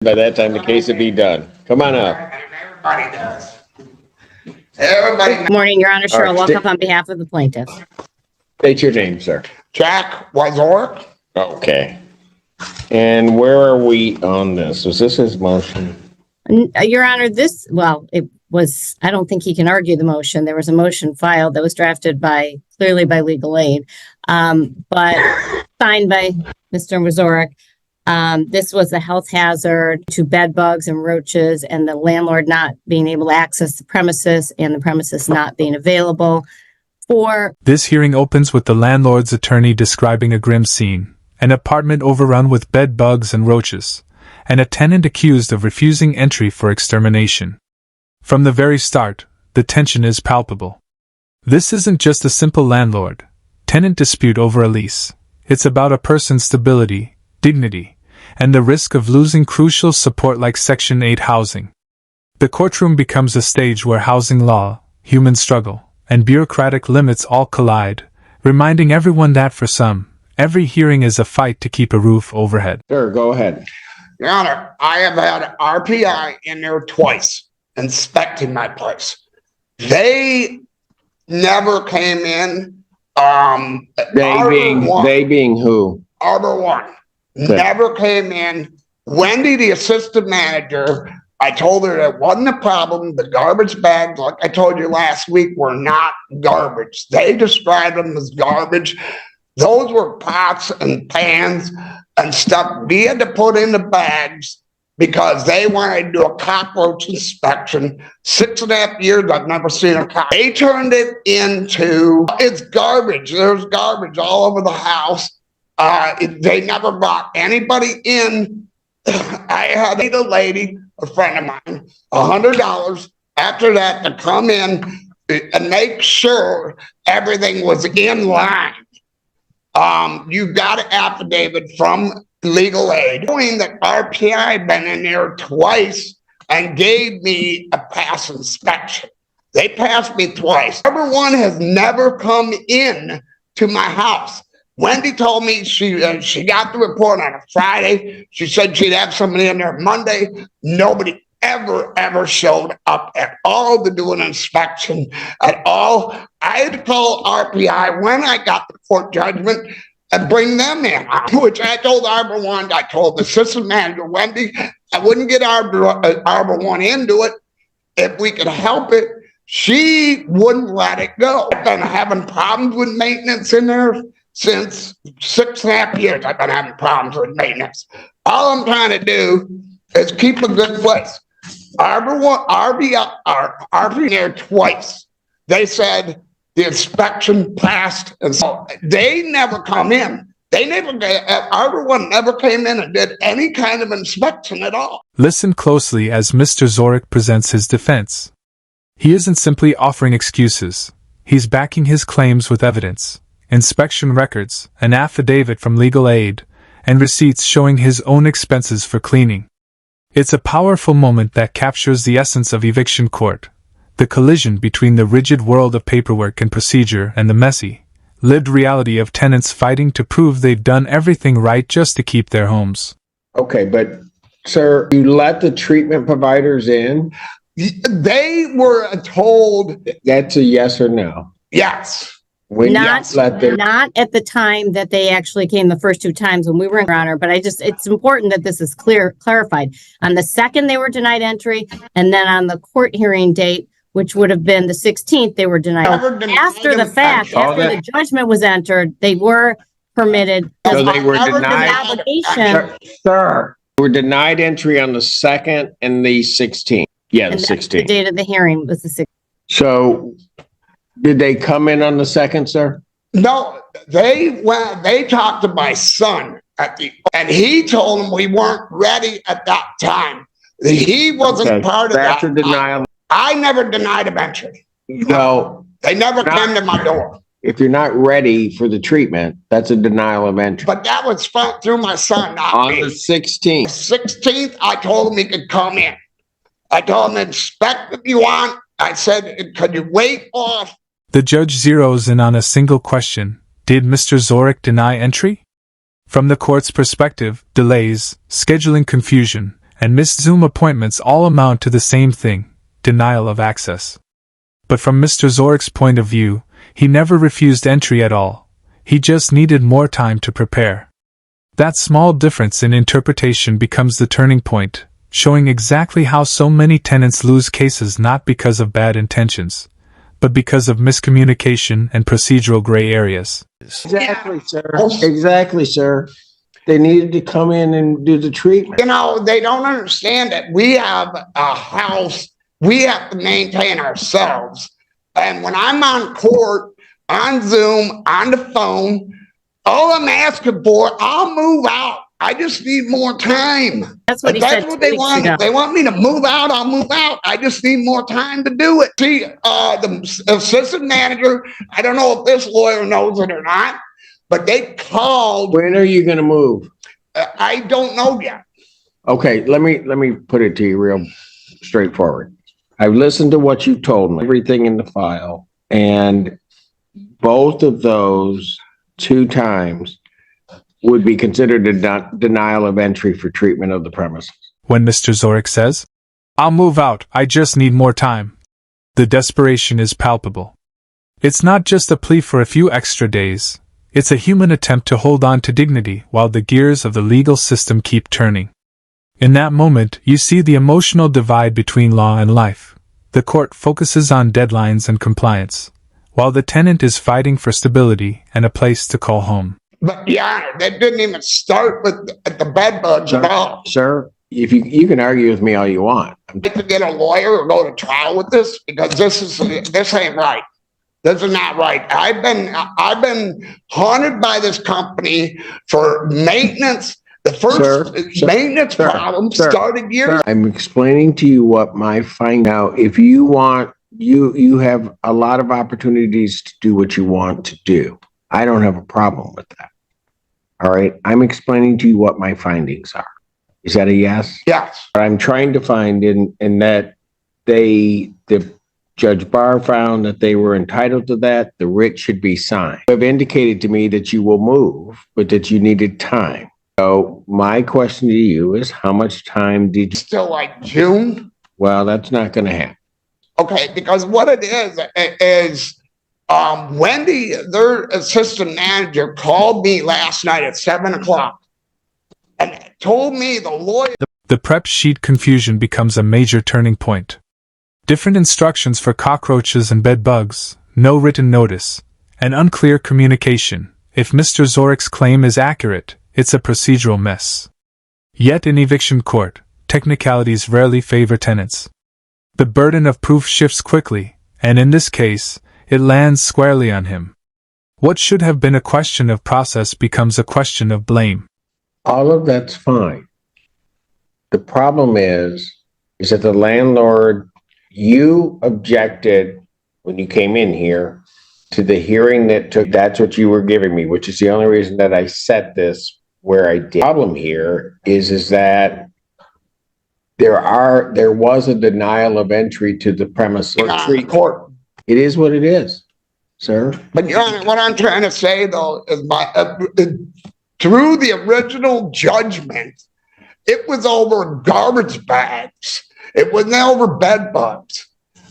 By that time, the case would be done. Come on up. Everybody does. Everybody. Good morning, Your Honor. Cheryl All right, Walkup on behalf of the plaintiffs. State your name, sir. Jack Wazork. Okay. And where are we on this? Was this his motion? Your Honor, I don't think he can argue the motion. There was a motion filed that was drafted clearly by legal aid, but signed by Mr. Wazork. This was a health hazard to bed bugs and roaches, and the landlord not being able to access the premises and the premises not being available for. This hearing opens with the landlord's attorney describing a grim scene, an apartment overrun with bed bugs and roaches, and a tenant accused of refusing entry for extermination. From the very start, the tension is palpable. This isn't just a simple landlord-tenant dispute over a lease. It's about a person's stability, dignity, and the risk of losing crucial support like Section 8 housing. The courtroom becomes a stage where housing law, human struggle, and bureaucratic limits all collide, reminding everyone that for some, every hearing is a fight to keep a roof overhead. Sir, go ahead. Your Honor, I have had RPI in there twice inspecting my place. They never came in. They being who? Arbor One. Okay. Never came in. Wendy, the assistant manager, I told her that wasn't a problem. The garbage bags, like I told you last week, were not garbage. They described them as garbage. Those were pots and pans and stuff we had to put in the bags because they wanted to do a cockroach inspection. 6.5 years, I've never seen a cockroach. They turned it into, it's garbage. There's garbage all over the house. They never brought anybody in. I had a lady, a friend of mine, $100 after that to come in and make sure everything was in line. You got an affidavit from legal aid knowing that RPI been in there twice and gave me a pass inspection. They passed me twice. Number one has never come in to my house. Wendy told me she got the report on a Friday. She said she'd have somebody in there Monday. Nobody ever showed up at all to do an inspection at all. I had to call RPI when I got the court judgment and bring them in, which I told Arbor One, I told the assistant manager, Wendy, I wouldn't get Arbor One into it if we could help it. She wouldn't let it go. I've been having problems with maintenance in there since 6.5 years. I've been having problems with maintenance. All I'm trying to do is keep a good place. Arbor One, RPI there twice. They said the inspection passed, and so they never come in. Arbor One never came in and did any kind of inspection at all. Listen closely as Mr. Wazork presents his defense. He isn't simply offering excuses. He's backing his claims with evidence, inspection records, an affidavit from legal aid, and receipts showing his own expenses for cleaning. It's a powerful moment that captures the essence of eviction court, the collision between the rigid world of paperwork and procedure and the messy, lived reality of tenants fighting to prove they've done everything right just to keep their homes. Okay, but sir, you let the treatment providers in? They were told. That's a yes or no? Yes. Not at the time that they actually came the first two times when we were in, Your Honor, but it's important that this is clarified. On the second, they were denied entry, and then on the court hearing date, which would have been the 16th, they were denied. After the fact, after the judgment was entered, they were permitted. So they were denied. Sir, were denied entry on the 2nd and the 16th. Yeah, the 16th. The date of the hearing was the 16th. So did they come in on the 2nd, sir? No, they talked to my son and he told them we weren't ready at that time. He wasn't part of that. That's a denial. I never denied him entry. No. They never came to my door. If you're not ready for the treatment, that's a denial of entry. But that was through my son, not on me. The 16th. 16th, I told him he could come in. I told him, inspect if you want. I said, could you wait off? The judge zeroes in on a single question. Did Mr. Wazork deny entry? From the court's perspective, delays, scheduling confusion, and missed Zoom appointments all amount to the same thing: denial of access. But from Mr. Zorich's point of view, he never refused entry at all. He just needed more time to prepare. That small difference in interpretation becomes the turning point, showing exactly how so many tenants lose cases not because of bad intentions, but because of miscommunication and procedural gray areas. Exactly, sir. Exactly, sir. They needed to come in and do the treatment. You know, they don't understand that we have a house we have to maintain ourselves. And when I'm on court, on Zoom, on the phone, all I'm asking for, I'll move out. I just need more time. That's what he said 2 they weeks want. ago. If they want me to move out, I'll move out. I just need more time to do it. See, the assistant manager, I don't know if this lawyer knows it or not, but they called. When are you going to move? I don't know yet. Okay, let me put it to you real straightforward. I've listened to what you've told me, everything in the file, and both of those 2 times would be considered a denial of entry for treatment of the premises. When Mr. Zorich says, "I'll move out, I just need more time," the desperation is palpable. It's not just a plea for a few extra days, it's a human attempt to hold on to dignity while the gears of the legal system keep turning. In that moment, you see the emotional divide between law and life. The court focuses on deadlines and compliance, while the tenant is fighting for stability and a place to call home. But yeah, they didn't even start with the bed bugs at all. Sir, if you can argue with me all you want. I'd like to get a lawyer or go to trial with this because this ain't right. This is not right. I've been haunted by this company for maintenance. The first maintenance problem started years. I'm explaining to you what my find out. If you want, you have a lot of opportunities to do what you want to do. I don't have a problem with that. All right. I'm explaining to you what my findings are. Is that a yes? Yes. I'm trying to find in that the Judge Barr found that they were entitled to that. The writ should be signed. You have indicated to me that you will move, but that you needed time. So my question to you is, how much time did you? Still like June? Well, that's not going to happen. Okay, because what it is Wendy, their assistant manager, called me last night at 7:00 and told me the lawyer. The prep sheet confusion becomes a major turning point. Different instructions for cockroaches and bed bugs, no written notice, and unclear communication. If Mr. Zorich's claim is accurate, it's a procedural mess. Yet in eviction court, technicalities rarely favor tenants. The burden of proof shifts quickly, and in this case, it lands squarely on him. What should have been a question of process becomes a question of blame. All of that's fine. The problem is that the landlord, you objected when you came in here to the hearing that took, that's what you were giving me, which is the only reason that I set this where I did. The problem here is that there was a denial of entry to the premise or court. It is what it is, sir. But Your Honor, what I'm trying to say though is through the original judgment, it was over garbage bags. It wasn't over bed bugs.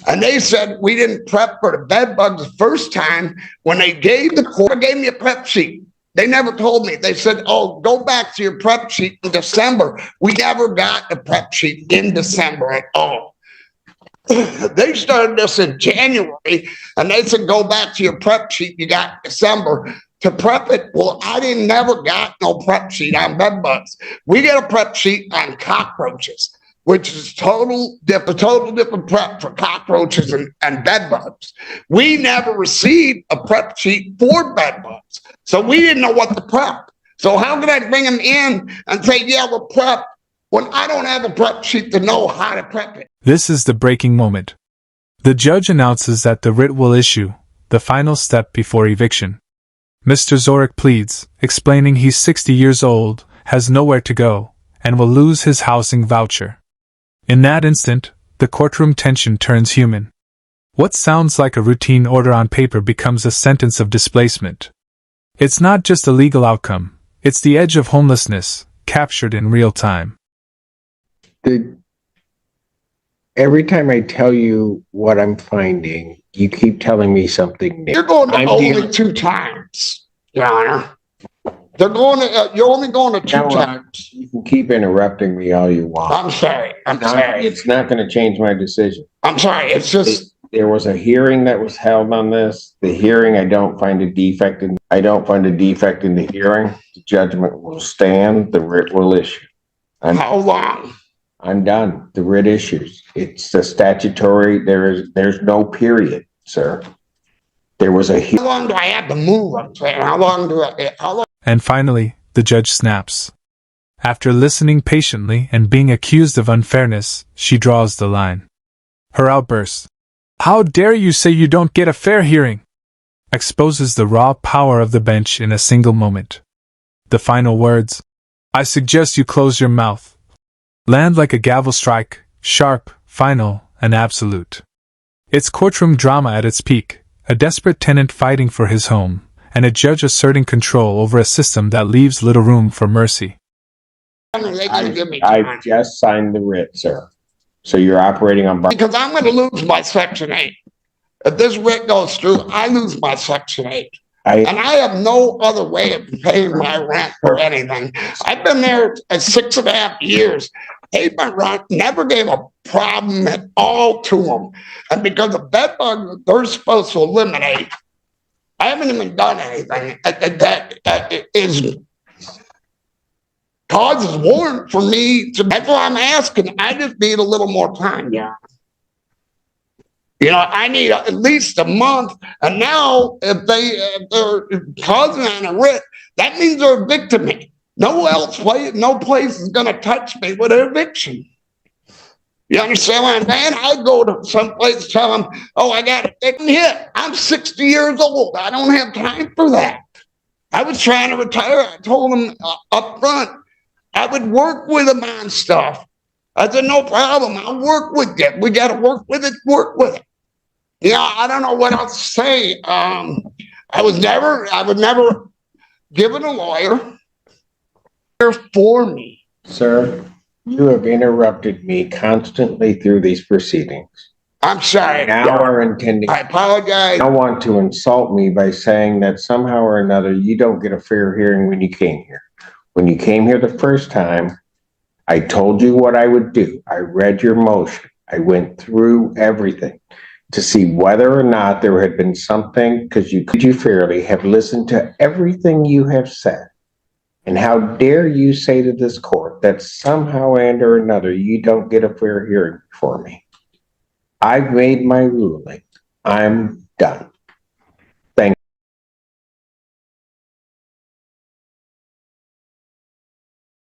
And they said we didn't prep for the bed bugs the first time. When they gave me a prep sheet. They never told me. They said, oh, go back to your prep sheet in December. We never got a prep sheet in December at all. They started this in January, and they said, go back to your prep sheet you got in December to prep it. Well, I never got no prep sheet on bed bugs. We get a prep sheet on cockroaches, which is total different prep for cockroaches and bed bugs. We never received a prep sheet for bed bugs, so we didn't know what to prep. So how could I bring them in and say, yeah, we'll prep, when I don't have a prep sheet to know how to prep it? This is the breaking moment. The judge announces that the writ will issue, the final step before eviction. Mr. Zorich pleads, explaining he's 60 years old, has nowhere to go, and will lose his housing voucher. In that instant, the courtroom tension turns human. What sounds like a routine order on paper becomes a sentence of displacement. It's not just a legal outcome, it's the edge of homelessness, captured in real time. Every time I tell you what I'm finding, you keep telling me something new. You're going to I'm only dealing- 2 times, Your Honor. They're going to, you're only going to 2 You know what? times. You can keep interrupting me all you want. I'm sorry. It's not going to change my decision. I'm sorry. It's just, There was a hearing that was held on this. The hearing, I don't find a defect in the hearing. The judgment will stand, the writ will issue. how long? I'm done. The writ issues. It's the statutory, there's no period, sir. There was a How long do I have to move? I'm saying, how long? And finally, the judge snaps. After listening patiently and being accused of unfairness, she draws the line. Her outburst, "How dare you say you don't get a fair hearing?" exposes the raw power of the bench in a single moment. The final words, "I suggest you close your mouth," land like a gavel strike, sharp, final, and absolute. It's courtroom drama at its peak, a desperate tenant fighting for his home, and a judge asserting control over a system that leaves little room for mercy. I just signed the writ, sir. So you're operating on... Because I'm going to lose my Section 8. If this writ goes through, I lose my Section 8. And I have no other way of paying my rent or anything. I've been there 6.5 years, paid my rent, never gave a problem at all to them. And because the bed bug they're supposed to eliminate, I haven't even done anything that is causes warrant for me to. That's why I'm asking. I just need a little more time, yeah. You know, I need at least a month. And now, if they're causing on a writ, that means they're evicting me. No place is going to touch me with an eviction. You understand what I'm saying? I go to some place, tell them, "Oh, I got a hit. I'm 60 years old. I don't have time for that." I was trying to retire. I told them up front, I would work with them on stuff. I said, "No problem. I'll work with you. We got to work with it. Work with it." Yeah, I don't know what else to say. I was never given a lawyer. They're for me. Sir, you have interrupted me constantly through these proceedings. I'm sorry. Now are intending... I apologize. I want to insult me by saying that somehow or another you don't get a fair hearing when you came here. When you came here the first time, I told you what I would do. I read your motion. I went through everything to see whether or not there had been something, because you fairly have listened to everything you have said. And how dare you say to this court that somehow and or another you don't get a fair hearing for me? I've made my ruling. I'm done.